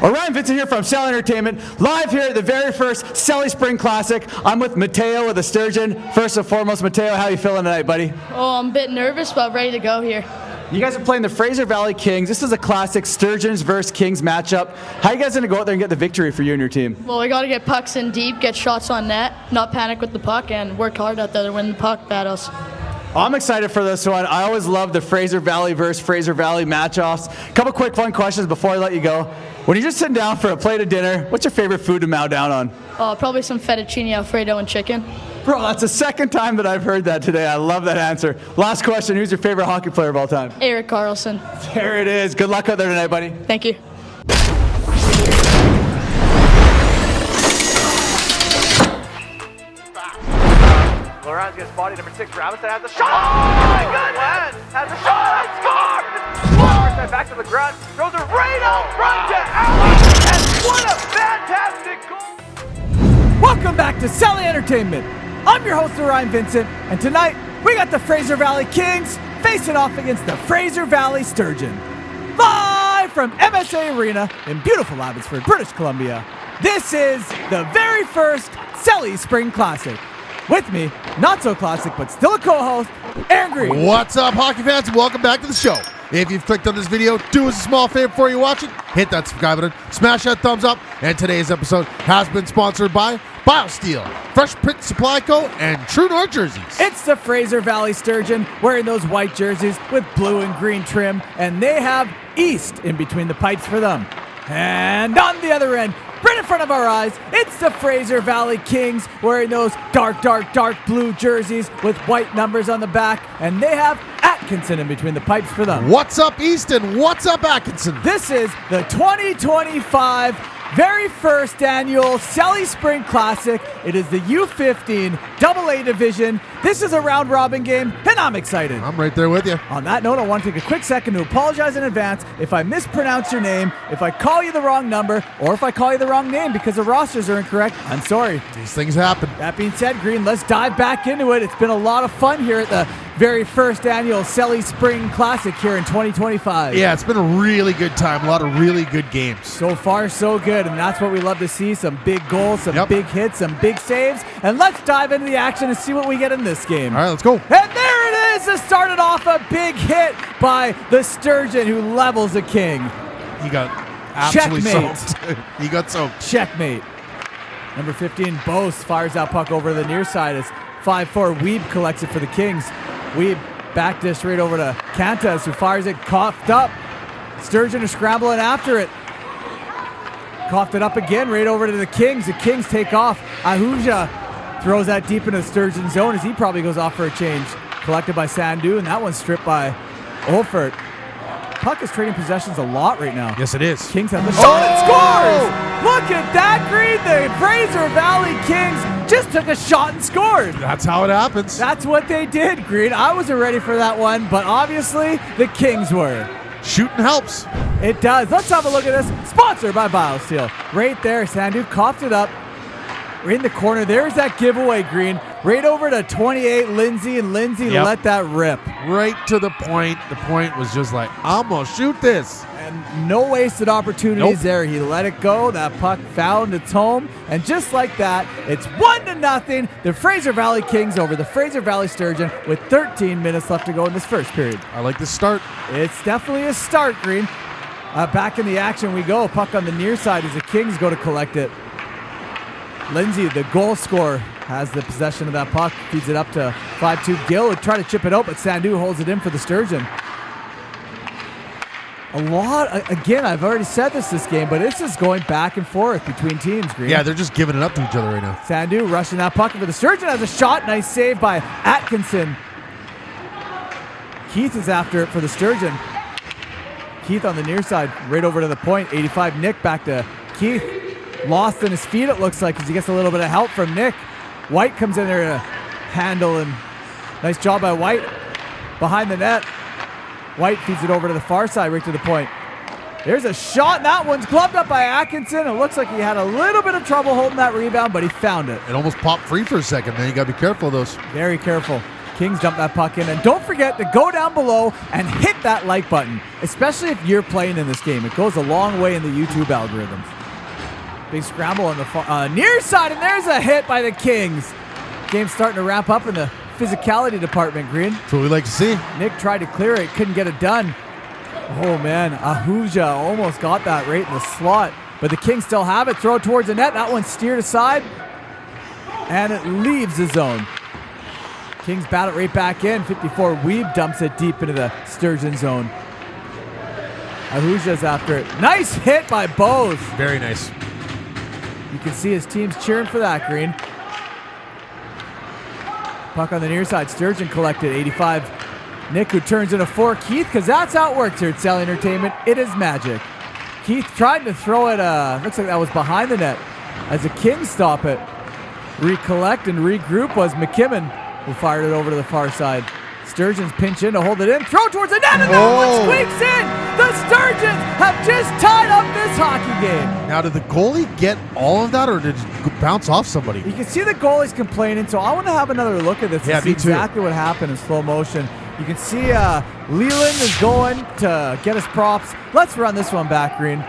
Orion, Vincent here from Celly Entertainment, live here at the very first Celly Spring Classic. I'm with Mateo with the Sturgeon. First and foremost, Mateo, how are you feeling tonight, buddy? Oh, I'm a bit nervous, but ready to go here. You guys are playing the Fraser Valley Kings. This is a classic Sturgeons versus Kings matchup. How are you guys going to go out there and get the victory for you and your team? Well, we got to get pucks in deep, get shots on net, not panic with the puck, and work hard out there to win the puck battles. I'm excited for this one. I always love the Fraser Valley versus Fraser Valley matchups. Couple quick fun questions before I let you go. When you're just sitting down for a plate of dinner, what's your favorite food to mow down on? Probably some fettuccine Alfredo and chicken. Bro, that's the second time that I've heard that today. I love that answer. Last question, who's your favorite hockey player of all time? Erik Karlsson. There it is. Good luck out there tonight, buddy. Thank you. Laurent's gets body number 6 for Abbotsford, has a shot! Oh my goodness! Has a shot! Scored! First time back to the ground, throws it right out front to Allen, and what a fantastic goal! Welcome back to Celly Entertainment. I'm your host, Orion Vincent, and tonight we got the Fraser Valley Kings facing off against the Fraser Valley Sturgeon. Live from M.S.A. Arena in beautiful Abbotsford, British Columbia. This is the very first Celly Spring Classic. With me, not so classic, but still a co-host, Aaron Green. What's up, hockey fans, and welcome back to the show. If you've clicked on this video, do us a small favor before you watch it. Hit that subscribe button, smash that thumbs up, and today's episode has been sponsored by Biosteel, Fresh Print Supply Co., and True North jerseys. It's the Fraser Valley Sturgeon wearing those white jerseys with blue and green trim, and they have East in between the pipes for them. And on the other end, right in front of our eyes, it's the Fraser Valley Kings wearing those dark blue jerseys with white numbers on the back, and they have Atkinson in between the pipes for them. What's up, Easton? What's up, Atkinson? This is the 2025 very first annual Celly Spring Classic. It is the U15 AA division. This is a round-robin game, and I'm excited. I'm right there with you. On that note, I want to take a quick second to apologize in advance if I mispronounce your name, if I call you the wrong number, or if I call you the wrong name because the rosters are incorrect. I'm sorry. These things happen. That being said, Green, let's dive back into it. It's been a lot of fun here at the very first annual Celly Spring Classic here in 2025. Yeah, it's been a really good time. A lot of really good games. So far, so good, and that's what we love to see. Some big goals, some big hits, some big saves. And let's dive into the action and see what we get in this game. All right, let's go. And there it is! It started off a big hit by the Sturgeon, who levels the King. He got absolutely Checkmate. soaked. He got soaked. Checkmate. Number 15, Bose, fires that puck over the near side as 5'4", Weeb collects it for the Kings. Weeb back dish right over to Cantas, who fires it, coughed up. Sturgeon is scrambling after it. Coughed it up again, right over to the Kings. The Kings take off. Ahuja throws that deep into the Sturgeon zone as he probably goes off for a change. Collected by Sandu, and that one's stripped by Olfert. Puck is trading possessions a lot right now. Yes, it is. Kings have the shot and scores! Look at that, Green! The Fraser Valley Kings just took a shot and scored. That's how it happens. That's what they did, Green. I wasn't ready for that one, but obviously the Kings were. Shooting helps. It does. Let's have a look at this. Sponsored by Biosteel. Right there, Sandu coughed it up. Right in the corner. There's that giveaway, Green. Right over to 28, Lindsay, and Lindsay let that rip. Right to the point. The point was just like, I'm going to shoot this. And no wasted opportunities there. He let it go. That puck found its home. And just like that, it's 1-0. The Fraser Valley Kings over the Fraser Valley Sturgeon with 13 minutes left to go in this first period. I like this start. It's definitely a start, Green. Back in the action we go. Puck on the near side as the Kings go to collect it. Lindsay, the goal scorer, has the possession of that puck. Feeds it up to 5-2 Gill. Would try to chip it out, but Sandu holds it in for the Sturgeon. Again, I've already said this game, but it's just going back and forth between teams, Green. Yeah, they're just giving it up to each other right now. Sandu rushing that puck for the Sturgeon, has a shot. Nice save by Atkinson. Keith is after it for the Sturgeon. Keith on the near side, right over to the point. 85 Nick back to Keith. Lost in his feet, it looks like, because he gets a little bit of help from Nick. White comes in there to handle, and nice job by White behind the net. White feeds it over to the far side, right to the point. There's a shot, and that one's gloved up by Atkinson. It looks like he had a little bit of trouble holding that rebound, but he found it. It almost popped free for a second, man. You got to be careful of those. Very careful. Kings dump that puck in. And don't forget to go down below and hit that like button, especially if you're playing in this game. It goes a long way in the YouTube algorithms. Big scramble on the near side, and there's a hit by the Kings. Game's starting to wrap up in the physicality department, Green. That's what we like to see. Nick tried to clear it, couldn't get it done. Oh, man, Ahuja almost got that right in the slot. But the Kings still have it. Throw it towards the net. That one's steered aside. And it leaves the zone. Kings bat it right back in. 54, Weeb dumps it deep into the Sturgeon zone. Ahuja's after it. Nice hit by Bose. Very nice. You can see his team's cheering for that, Green. Puck on the near side. Sturgeon collected. 85. Nick, who turns into 4. Keith, because that's how it works here at Celly Entertainment. It is magic. Keith tried to throw it. Looks like that was behind the net. As the Kings stop it. Recollect and regroup was McKibben, who fired it over to the far side. Sturgeons pinch in to hold it in. Throw towards the net, and that one squeaks in. The Sturgeons have just tied up this hockey game. Now, did the goalie get all of that, or did it bounce off somebody? You can see the goalie's complaining, so I want to have another look at this Yeah, and see me too. exactly what happened in slow motion. You can see Leland is going to get his props. Let's run this one back, Green.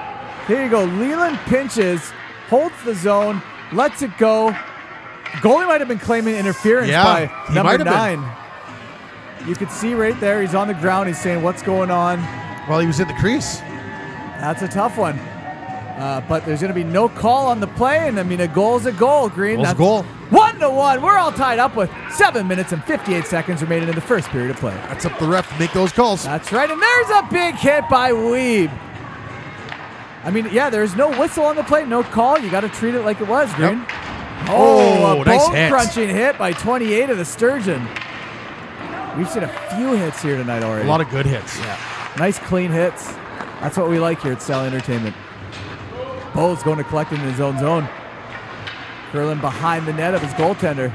Here you go. Leland pinches, holds the zone, lets it go. Goalie might have been claiming interference by he number might have 9. You can see right there, he's on the ground. He's saying, what's going on? Well, he was in the crease. That's a tough one. But there's going to be no call on the play. And, I mean, a goal's a goal, Green. Goal's a goal. 1-1. We're all tied up with 7 minutes and 58 seconds remaining in the first period of play. That's up to the ref to make those calls. That's right. And there's a big hit by Weeb. I mean, yeah, there's no whistle on the play, no call. You got to treat it like it was, Green. Yep. Oh, a nice hit. bone-crunching hit by 28 of the Sturgeon. We've seen a few hits here tonight already. A lot of good hits. Yeah. Nice, clean hits. That's what we like here at Celly Entertainment. Bo's going to collect it in his own zone. Curling behind the net of his goaltender.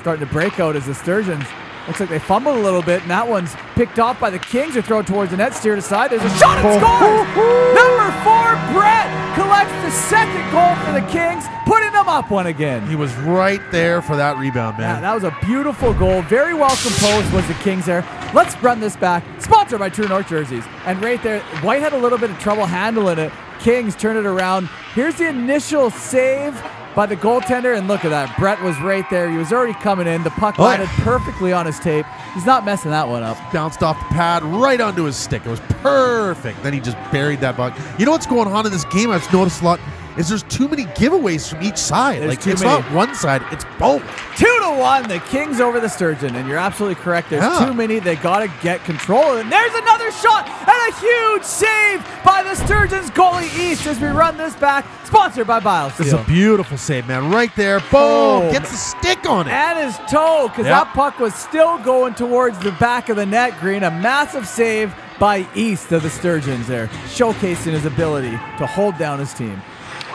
Starting to break out as the Sturgeons. Looks like they fumbled a little bit, and that one's picked off by the Kings, who throw it towards the net, steered aside. There's a shot and scores! Number 4, Brett, collects the second goal for the Kings, putting them up one again. He was right there for that rebound, man. Yeah, that was a beautiful goal. Very well composed was the Kings there. Let's run this back. Sponsored by True North Jerseys. And right there, White had a little bit of trouble handling it. Kings turn it around. Here's the initial save by the goaltender, and look at that. Brett was right there. He was already coming in. The puck landed perfectly on his tape. He's not messing that one up. Bounced off the pad right onto his stick. It was perfect. Then he just buried that puck. You know what's going on in this game I've noticed a lot is there's too many giveaways from each side. There's like too it's many. not one side, it's both. 2-1, the Kings over the Sturgeon, and you're absolutely correct. There's too many. They got to get control of it. And there's another shot and a huge save by the Sturgeon's goalie East as we run this back. Sponsored by Biosteel. It's a beautiful save, man. Right there. Boom. Oh, Gets the stick on it. And his toe, because that puck was still going towards the back of the net, Green. A massive save by East of the Sturgeons there, showcasing his ability to hold down his team.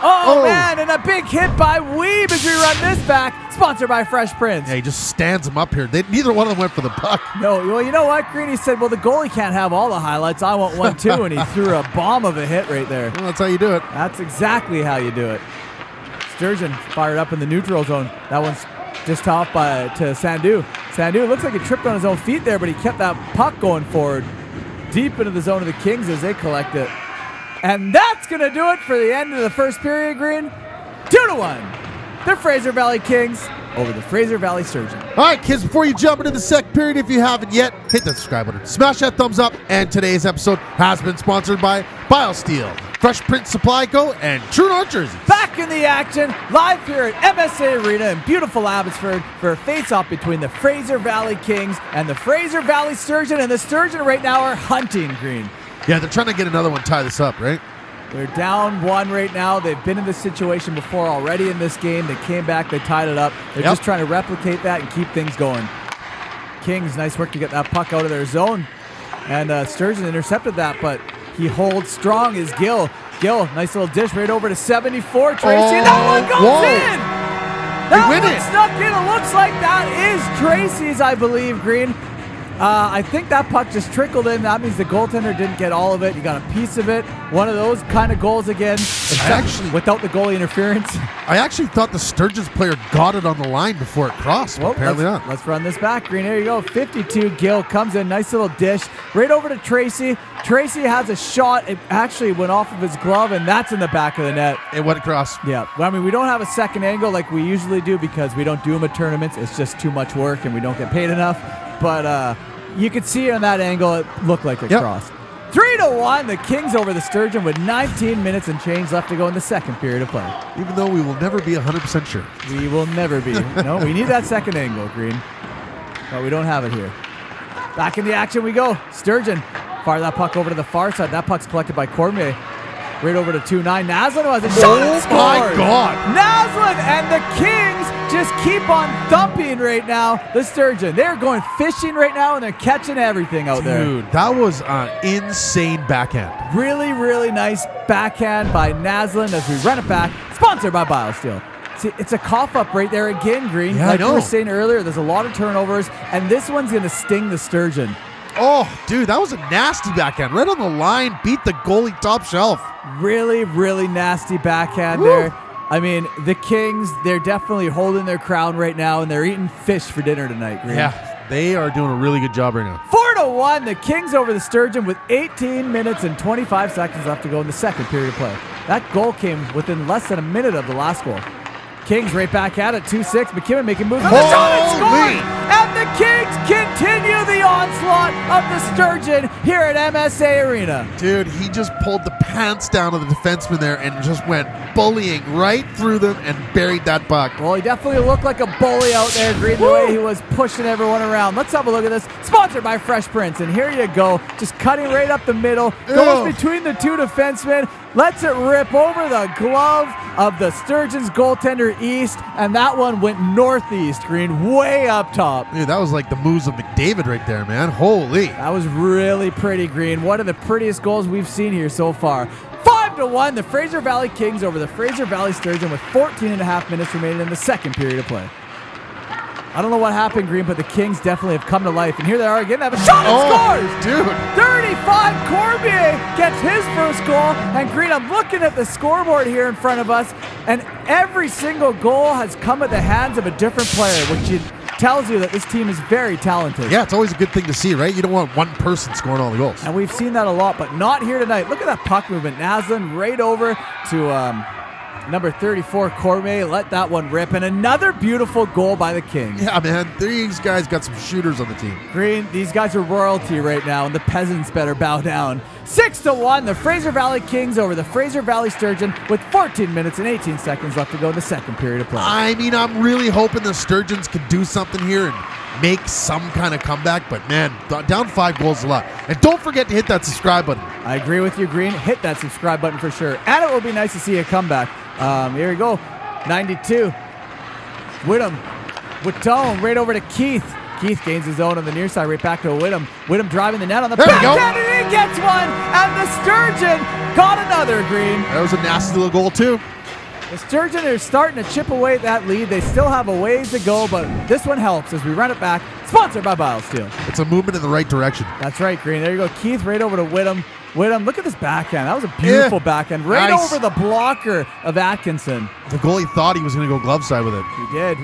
Oh, man, and a big hit by Weeb as we run this back, sponsored by Fresh Prince. Yeah, he just stands him up here. Neither one of them went for the puck. No, well, you know what, Greeny said, well, the goalie can't have all the highlights. I want one, too, and he threw a bomb of a hit right there. Well, that's how you do it. That's exactly how you do it. Sturgeon fired up in the neutral zone. That one's just off to Sandu. Sandu looks like he tripped on his own feet there, but he kept that puck going forward deep into the zone of the Kings as they collect it. And that's going to do it for the end of the first period, Green. 2-1. The Fraser Valley Kings over the Fraser Valley Sturgeon. All right, kids, before you jump into the second period, if you haven't yet, hit that subscribe button. Smash that thumbs up. And today's episode has been sponsored by Biosteel, Fresh Print Supply Co., and True North Jerseys. Back in the action, live here at M.S.A. Arena in beautiful Abbotsford for a face-off between the Fraser Valley Kings and the Fraser Valley Sturgeon. And the Sturgeon right now are hunting, Green. Yeah, they're trying to get another one, tie this up, right? They're down 1 right now. They've been in this situation before already in this game. They came back, they tied it up. They're just trying to replicate that and keep things going. Kings, nice work to get that puck out of their zone. And Sturgeon intercepted that, but he holds strong as Gill. Gill, nice little dish right over to 74. Tracy, and that one goes in! That one snuck in. It looks like that is Tracy's, I believe, Green. I think that puck just trickled in. That means the goaltender didn't get all of it. He got a piece of it. One of those kind of goals again. Without the goalie interference. I actually thought the Sturgeon's player got it on the line before it crossed, but apparently not. Let's run this back, Green. Here you go. 52. Gill comes in. Nice little dish. Right over to Tracy. Tracy has a shot. It actually went off of his glove, and that's in the back of the net. It went across. Yeah. Well, I mean, we don't have a second angle like we usually do because we don't do them at tournaments. It's just too much work, and we don't get paid enough. But you could see on that angle, it looked like it crossed. 3-1, the Kings over the Sturgeon with 19 minutes and change left to go in the second period of play. Even though we will never be 100% sure. We will never be. No, we need that second angle, Green. But we don't have it here. Back in the action we go. Sturgeon fire that puck over to the far side. That puck's collected by Cormier. Right over to 2-9. Naslund who has a shot and scores. My God. Naslund and the Kings just keep on thumping right now. The Sturgeon. They're going fishing right now, and they're catching everything out there. Dude, that was an insane backhand. Really, really nice backhand by Naslund as we run it back. Sponsored by Biosteel. See, it's a cough-up right there again, Green. Yeah, like I know. you were saying earlier, there's a lot of turnovers, and this one's going to sting the Sturgeon. Oh, dude, that was a nasty backhand. Right on the line, beat the goalie top shelf. Really, really nasty backhand there. I mean, the Kings, they're definitely holding their crown right now, and they're eating fish for dinner tonight, Green. Yeah, they are doing a really good job right now. 4-1, the Kings over the Sturgeon with 18 minutes and 25 seconds left to go in the second period of play. That goal came within less than a minute of the last goal. Kings right back at it, 2-6. McKibben making moves on the shot and scoring! And the Kings continue the onslaught of the Sturgeon here at M.S.A. Arena. Dude, he just pulled the pants down of the defenseman there and just went bullying right through them and buried that puck. Well, he definitely looked like a bully out there, Green, the way he was pushing everyone around. Let's have a look at this. Sponsored by Fresh Prince. And here you go, just cutting right up the middle. Goes between the two defensemen. Lets it rip over the glove of the Sturgeon's goaltender east, and that one went northeast, Green, way up top. Dude, that was like the moves of McDavid right there, man. Holy. That was really pretty, Green. One of the prettiest goals we've seen here so far. 5-1, the Fraser Valley Kings over the Fraser Valley Sturgeon with 14 and a half minutes remaining in the second period of play. I don't know what happened, Green, but the Kings definitely have come to life. And here they are again. They have a shot and scores! Dude. 35, Cormier gets his first goal. And Green, I'm looking at the scoreboard here in front of us, and every single goal has come at the hands of a different player, which tells you that this team is very talented. Yeah, it's always a good thing to see, right? You don't want one person scoring all the goals. And we've seen that a lot, but not here tonight. Look at that puck movement. Naslund right over to number 34, Cormier, let that one rip. And another beautiful goal by the Kings. Yeah, man. These guys got some shooters on the team. Green, these guys are royalty right now, and the peasants better bow down. 6-1, the Fraser Valley Kings over the Fraser Valley Sturgeon with 14 minutes and 18 seconds left to go in the second period of play. I mean, I'm really hoping the Sturgeons could do something here and make some kind of comeback, but man, down 5 goals is a lot. And don't forget to hit that subscribe button. I agree with you, Green. Hit that subscribe button for sure. And it will be nice to see a comeback. Here we go. 92. Whittam. Whitton right over to Keith. Keith gains his own on the near side, right back to Whittam. Whittam driving the net on the backhand, and he gets one. And the Sturgeon got another, Green. That was a nasty little goal, too. The Sturgeon are starting to chip away at that lead. They still have a ways to go, but this one helps as we run it back. Sponsored by Biosteel. It's a movement in the right direction. That's right, Green. There you go. Keith right over to Whittam. Whittam, look at this backhand. That was a beautiful backhand. Right over the blocker of Atkinson. The goalie thought he was going to go glove side with it. He did.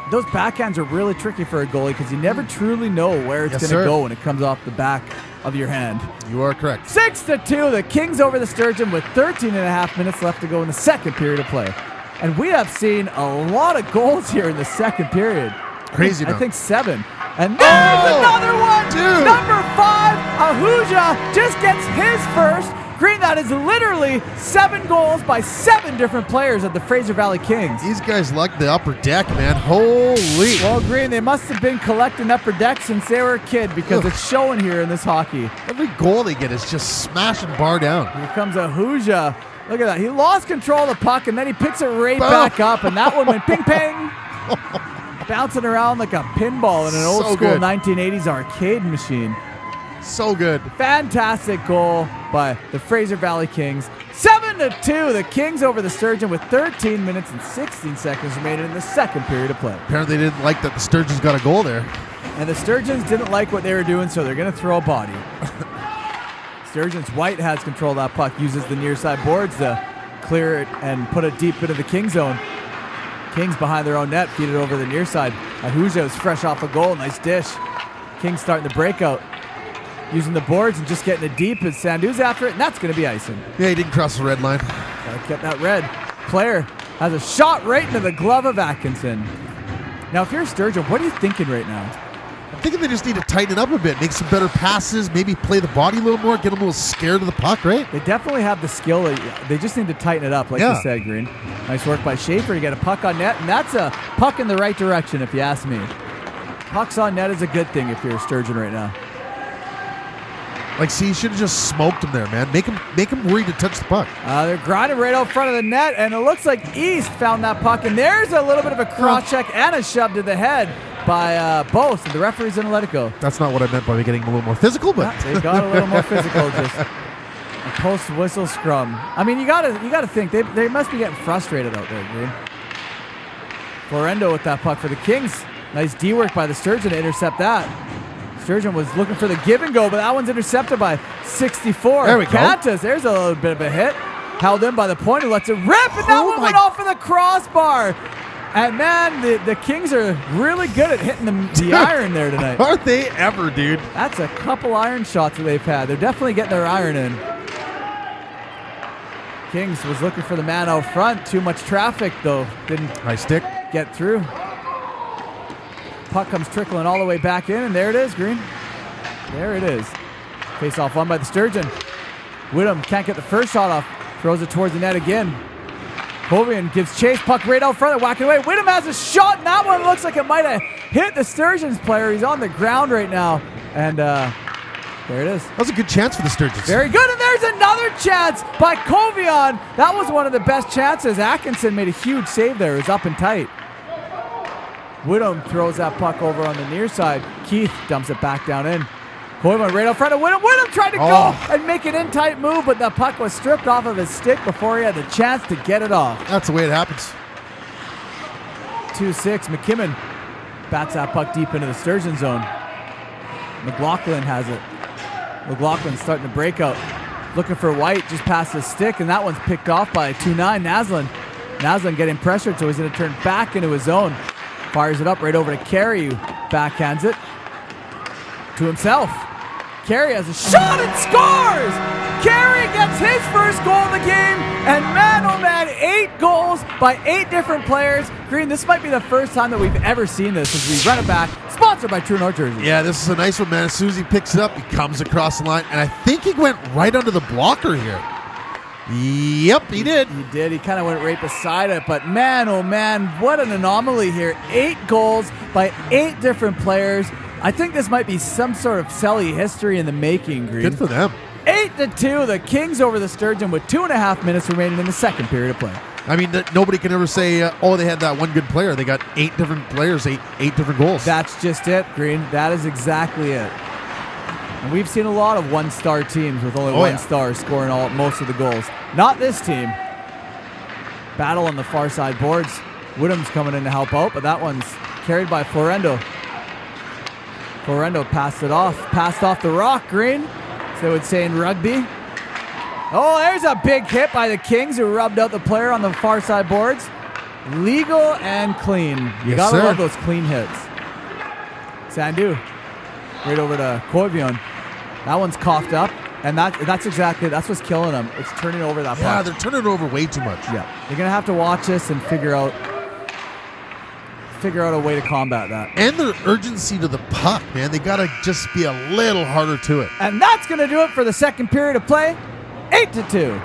Those backhands are really tricky for a goalie because you never truly know where it's going to go when it comes off the back of your hand. You are correct. 6-2, the Kings over the Sturgeon with 13 and a half minutes left to go in the second period of play. And we have seen a lot of goals here in the second period. Crazy, I think 7. And there's another one! Dude. Number 5, Ahuja just gets his first. Green, that is literally 7 goals by 7 different players of the Fraser Valley Kings. These guys like the upper deck, man. Holy. Well, Green, they must have been collecting upper deck since they were a kid because it's showing here in this hockey. Every goal they get is just smashing bar down. Here comes Ahuja. Look at that. He lost control of the puck, and then he picks it right back up, and that one went ping-pang. Bouncing around like a pinball in an old school 1980s arcade machine. So good. Fantastic goal by the Fraser Valley Kings. 7-2, the Kings over the Sturgeon with 13 minutes and 16 seconds remaining in the second period of play. Apparently they didn't like that the Sturgeons got a goal there. And the Sturgeons didn't like what they were doing, so they're going to throw a body. Sturgeon's white has control of that puck, uses the near side boards to clear it and put it deep into the King zone. Kings behind their own net, feed it over the near side. Ahujo's fresh off a goal, nice dish. Kings starting the breakout, using the boards and just getting it deep as Sandu's after it, and that's going to be icing. Yeah, he didn't cross the red line. Gotta get that red. Player has a shot right into the glove of Atkinson. Now, if you're Sturgeon, what are you thinking right now? I'm thinking they just need to tighten it up a bit, make some better passes, maybe play the body a little more, get them a little scared of the puck, right? They definitely have the skill. They just need to tighten it up, like you said, Green. Nice work by Schaefer to get a puck on net, and that's a puck in the right direction, if you ask me. Pucks on net is a good thing if you're a Sturgeon right now. Like, see, you should have just smoked him there, man. Make him worried to touch the puck. They're grinding right out front of the net, and it looks like East found that puck, and there's a little bit of a cross check and a shove to the head by Bose, and the referee's going to let it go. That's not what I meant by getting a little more physical, but they got a little more physical. Just a post-whistle scrum. I mean, you gotta think they must be getting frustrated out there, Green. Florendo with that puck for the Kings. Nice D work by the Sturgeon to intercept that. Sturgeon was looking for the give and go, but that one's intercepted by 64. There we go. Cantus, there's a little bit of a hit. Held in by the point and lets it rip, and that one went off for the crossbar. And man, the Kings are really good at hitting the iron there tonight. Aren't they ever, dude? That's a couple iron shots that they've had. They're definitely getting their iron in. Kings was looking for the man out front. Too much traffic, though. Didn't get through. Puck comes trickling all the way back in, and there it is, Green. There it is. Face off won by the Sturgeon. Whittam can't get the first shot off. Throws it towards the net again. Orion gives chase. Puck right out front. Whacking away. Whittam has a shot, and that one looks like it might have hit the Sturgeon's player. He's on the ground right now. And there it is. That was a good chance for the Sturgeons. Very good, and there's another chance by Kovion. That was one of the best chances. Atkinson made a huge save there. It was up and tight. Whittam throws that puck over on the near side. Keith dumps it back down in. Kovion right out front of Whittam. Whittam tried to go and make an in-tight move, but the puck was stripped off of his stick before he had the chance to get it off. That's the way it happens. 2-6. McKimmon bats that puck deep into the Sturgeon zone. McLaughlin has it. McLaughlin's starting to break out. Looking for White just past his stick, and that one's picked off by 2-9 Naslin. Naslin getting pressured, so he's going to turn back into his zone. Fires it up right over to Carey, who backhands it to himself. Carey has a shot and scores! Carey gets his first goal of the game, and man, oh man, 8 goals by 8 different players. Green, this might be the first time that we've ever seen this as we run it back. Sponsored by True North Jersey. Yeah, this is a nice one, man. As soon as he picks it up, he comes across the line, and I think he went right under the blocker here. Yep, he did. He did. He kind of went right beside it, but man, oh man, what an anomaly here. 8 goals by 8 different players. I think this might be some sort of Celly history in the making, Green. Good for them. 8-2, the Kings over the Sturgeon with 2.5 minutes remaining in the second period of play. I mean, nobody can ever say, they had that one good player. They got 8 different players, eight different goals. That's just it, Green. That is exactly it. And we've seen a lot of one-star teams with only one star scoring most of the goals. Not this team. Battle on the far side boards. Whittam's coming in to help out, but that one's carried by Florendo. Florendo passed off the rock, Green, as they would say in rugby. Oh, there's a big hit by the Kings who rubbed out the player on the far side boards. Legal and clean. You gotta love those clean hits. Sandu, right over to Kovion. That one's coughed up, and that's what's killing them. It's turning over that puck. Yeah, they're turning it over way too much. Yeah, you're gonna have to watch this and figure out a way to combat that. And the urgency to the puck, man. They gotta just be a little harder to it. And that's gonna do it for the second period of play. 8-2.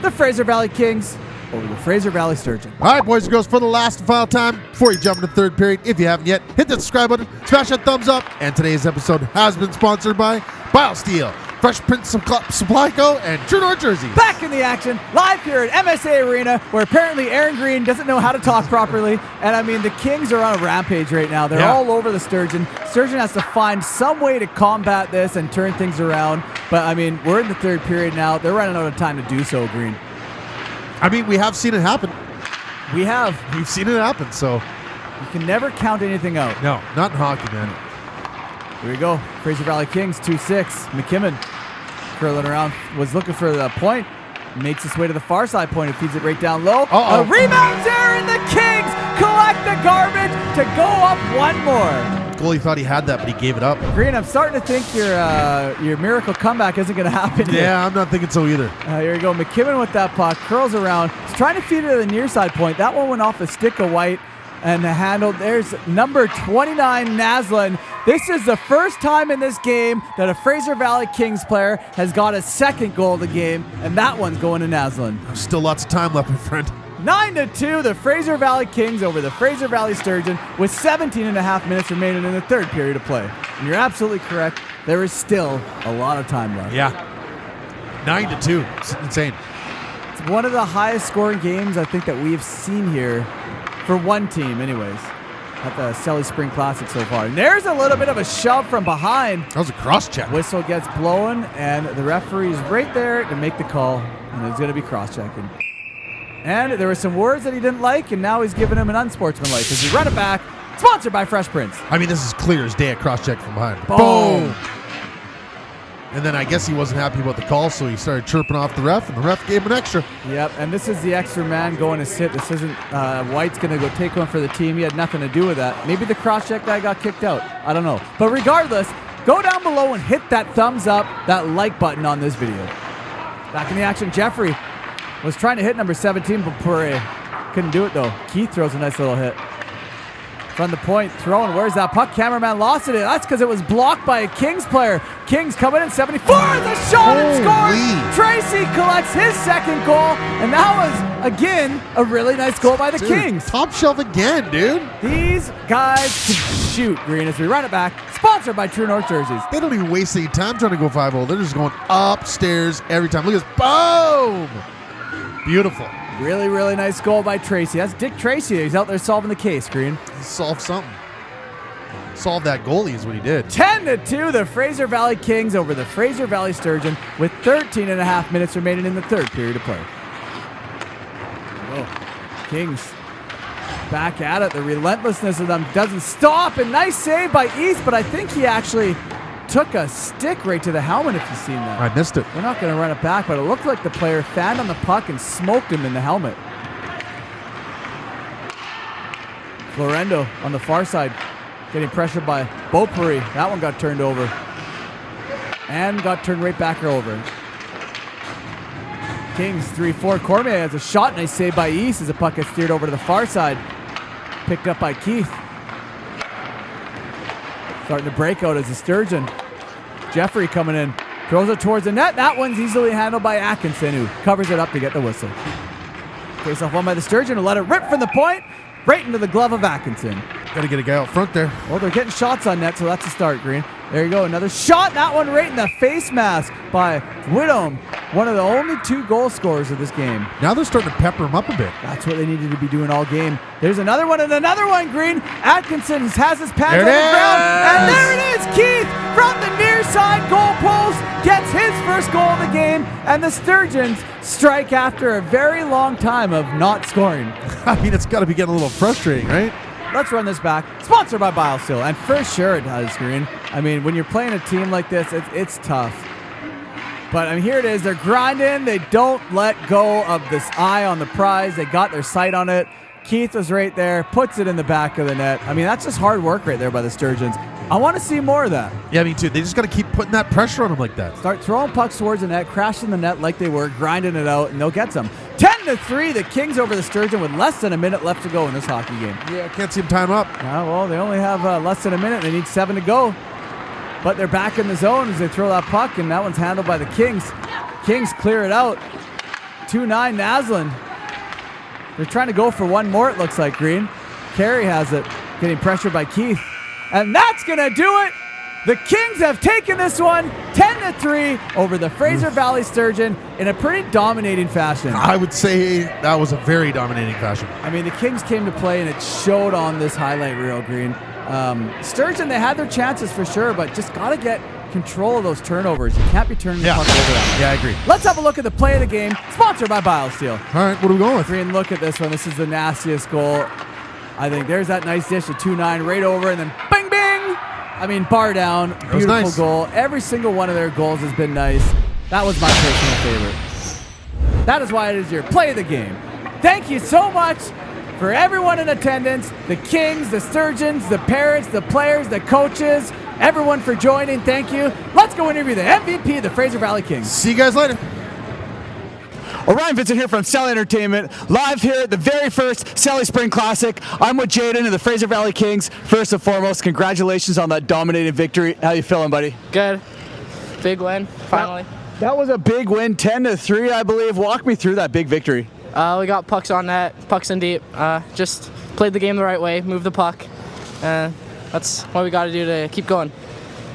The Fraser Valley Kings over the Fraser Valley Sturgeon. All right, boys and girls, for the last and final time, before you jump into the third period, if you haven't yet, hit that subscribe button, smash that thumbs up, and today's episode has been sponsored by Biosteel, Fresh Print Supply Co., and True North Jersey. Back in the action, live here at M.S.A. Arena, where apparently Aaron Green doesn't know how to talk properly, and I mean, the Kings are on a rampage right now. They're all over the Sturgeon. Sturgeon has to find some way to combat this and turn things around, but I mean, we're in the third period now. They're running out of time to do so, Green. I mean, we have seen it happen. We've seen it happen, so. You can never count anything out. No, not in hockey, man. Here we go. Fraser Valley Kings 2-6. McKimmon curling around, was looking for the point. Makes his way to the far side point and feeds it right down low. Uh-oh. A rebound there, and the Kings collect the garbage to go up one more. Goalie thought he had that, but he gave it up. Green, I'm starting to think your miracle comeback isn't going to happen here. Yeah, I'm not thinking so either. Here we go. McKimmon with that puck. Curls around. He's trying to feed it to the near side point. That one went off the stick of White and handled. There's number 29, Naslin. This is the first time in this game that a Fraser Valley Kings player has got a second goal of the game, and that one's going to Naslin. There's still lots of time left, my friend. 9-2, the Fraser Valley Kings over the Fraser Valley Sturgeon with 17.5 minutes remaining in the third period of play. And you're absolutely correct. There is still a lot of time left. Yeah. 9-2. It's insane. It's one of the highest scoring games I think that we've seen here for one team anyways at the Celly Spring Classic so far. And there's a little bit of a shove from behind. That was a cross-check. Whistle gets blown, and the referee's right there to make the call, and it's going to be cross-checking. And there were some words that he didn't like, and now he's giving him an unsportsmanlike as he run it back. Sponsored by Fresh Prince. I mean, this is clear as day, a cross-check from behind. Boom. And then I guess he wasn't happy about the call, so he started chirping off the ref, and the ref gave him an extra. Yep, and this is the extra man going to sit. This isn't White's going to go take one for the team. He had nothing to do with that. Maybe the cross-check guy got kicked out. I don't know. But regardless, go down below and hit that thumbs up, that like button on this video. Back in the action, Jeffrey was trying to hit number 17, but Poirier couldn't do it, though. Keith throws a nice little hit. From the point, throwing. Where's that puck? Cameraman lost it. That's because it was blocked by a Kings player. Kings coming in 74. The shot and scores. Tracy collects his second goal, and that was, again, a really nice goal by the Kings. Top shelf again, dude. These guys can shoot, Green, as we run it back. Sponsored by True North Jerseys. They don't even waste any time trying to go 5-0. They're just going upstairs every time. Look at this. Boom. Beautiful. Really, really nice goal by Tracy. That's Dick Tracy. He's out there solving the case, Green. He solved something. Solved that goalie is what he did. 10-2, the Fraser Valley Kings over the Fraser Valley Sturgeon with 13.5 minutes remaining in the third period of play. Whoa. Kings back at it. The relentlessness of them doesn't stop. And nice save by East, but I think he actually took a stick right to the helmet, if you've seen that. I missed it. We're not going to run it back, but it looked like the player fanned on the puck and smoked him in the helmet. Florendo on the far side, getting pressured by Beaupre. That one got turned over. And got turned right back over. Kings 3-4. Cormier has a shot. Nice save by East as the puck gets steered over to the far side. Picked up by Keith. Starting to break out as a Sturgeon. Jeffrey coming in. Throws it towards the net. That one's easily handled by Atkinson, who covers it up to get the whistle. Face off one by the Sturgeon to let it rip from the point. Right into the glove of Atkinson. Got to get a guy out front there. Well, they're getting shots on net, so that's a start, Green. There you go. Another shot. That one right in the face mask by Whittom. One of the only 2 goal scorers of this game. Now they're starting to pepper him up a bit. That's what they needed to be doing all game. There's another one and another one, Green. Atkinson has his pads on the ground. And there it is. Keith from the near side goal post gets his first goal of the game. And the Sturgeons strike after a very long time of not scoring. I mean, it's got to be getting a little frustrating, right? Let's run this back. Sponsored by Biosteel. And for sure it does, Green. I mean, when you're playing a team like this, it's tough. But I mean, here it is. They're grinding. They don't let go of this eye on the prize. They got their sight on it. Keith was right there, puts it in the back of the net. I mean, that's just hard work right there by the Sturgeons. I want to see more of that. Yeah, me too. They just got to keep putting that pressure on them like that. Start throwing pucks towards the net, crashing the net like they were, grinding it out, and they'll get some. 10-3, the Kings over the Sturgeon with less than a minute left to go in this hockey game. Yeah, I can't see them time up. Well, they only have less than a minute. They need 7 to go. But they're back in the zone as they throw that puck, and that one's handled by the Kings. Kings clear it out. 2-9, Naslin. They're trying to go for one more, it looks like, Green. Carey has it, getting pressured by Keith. And that's going to do it. The Kings have taken this one 10-3 over the Fraser Valley Sturgeon in a pretty dominating fashion. I would say that was a very dominating fashion. I mean, the Kings came to play, and it showed on this highlight reel, Green. Sturgeon, they had their chances for sure, but just got to get control of those turnovers. You can't be turning the puck over that way. Yeah, I agree. Let's have a look at the play of the game, sponsored by Biosteel. All right, what are we going with? Green, look at this one. This is the nastiest goal. I think there's that nice dish of 2-9 right over, and then bang, bang! I mean, bar down, beautiful nice. goal. Every single one of their goals has been nice. That was my personal favorite. That is why it is your play of the game. Thank you so much for everyone in attendance, the Kings, the Sturgeons, the parents, the players, the coaches, everyone for joining. Thank you. Let's go interview the MVP of the Fraser Valley Kings. See you guys later. Orion, Vincent here from Celly Entertainment, live here at the very first Celly Spring Classic. I'm with Jaden and the Fraser Valley Kings. First and foremost, congratulations on that dominating victory. How you feeling, buddy? Good. Big win, finally. That was a big win, 10-3, I believe. Walk me through that big victory. We got pucks on net, pucks in deep. Just played the game the right way, moved the puck. That's what we got to do to keep going.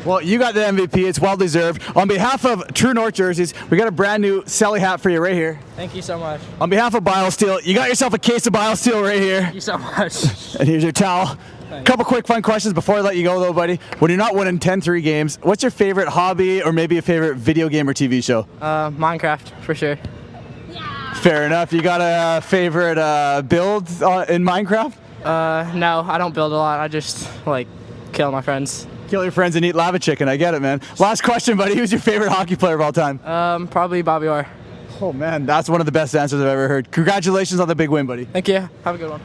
Well, you got the MVP. It's well deserved. On behalf of True North Jerseys, we got a brand new Celly hat for you right here. Thank you so much. On behalf of Biosteel, you got yourself a case of Biosteel right here. Thank you so much. And here's your towel. Couple quick fun questions before I let you go, though, buddy. When you're not winning 10-3 games, what's your favorite hobby or maybe a favorite video game or TV show? Minecraft, for sure. Fair enough. You got a favorite build in Minecraft? No, I don't build a lot. I just, kill my friends. Kill your friends and eat lava chicken. I get it, man. Last question, buddy. Who's your favorite hockey player of all time? Probably Bobby Orr. Oh, man. That's one of the best answers I've ever heard. Congratulations on the big win, buddy. Thank you. Have a good one.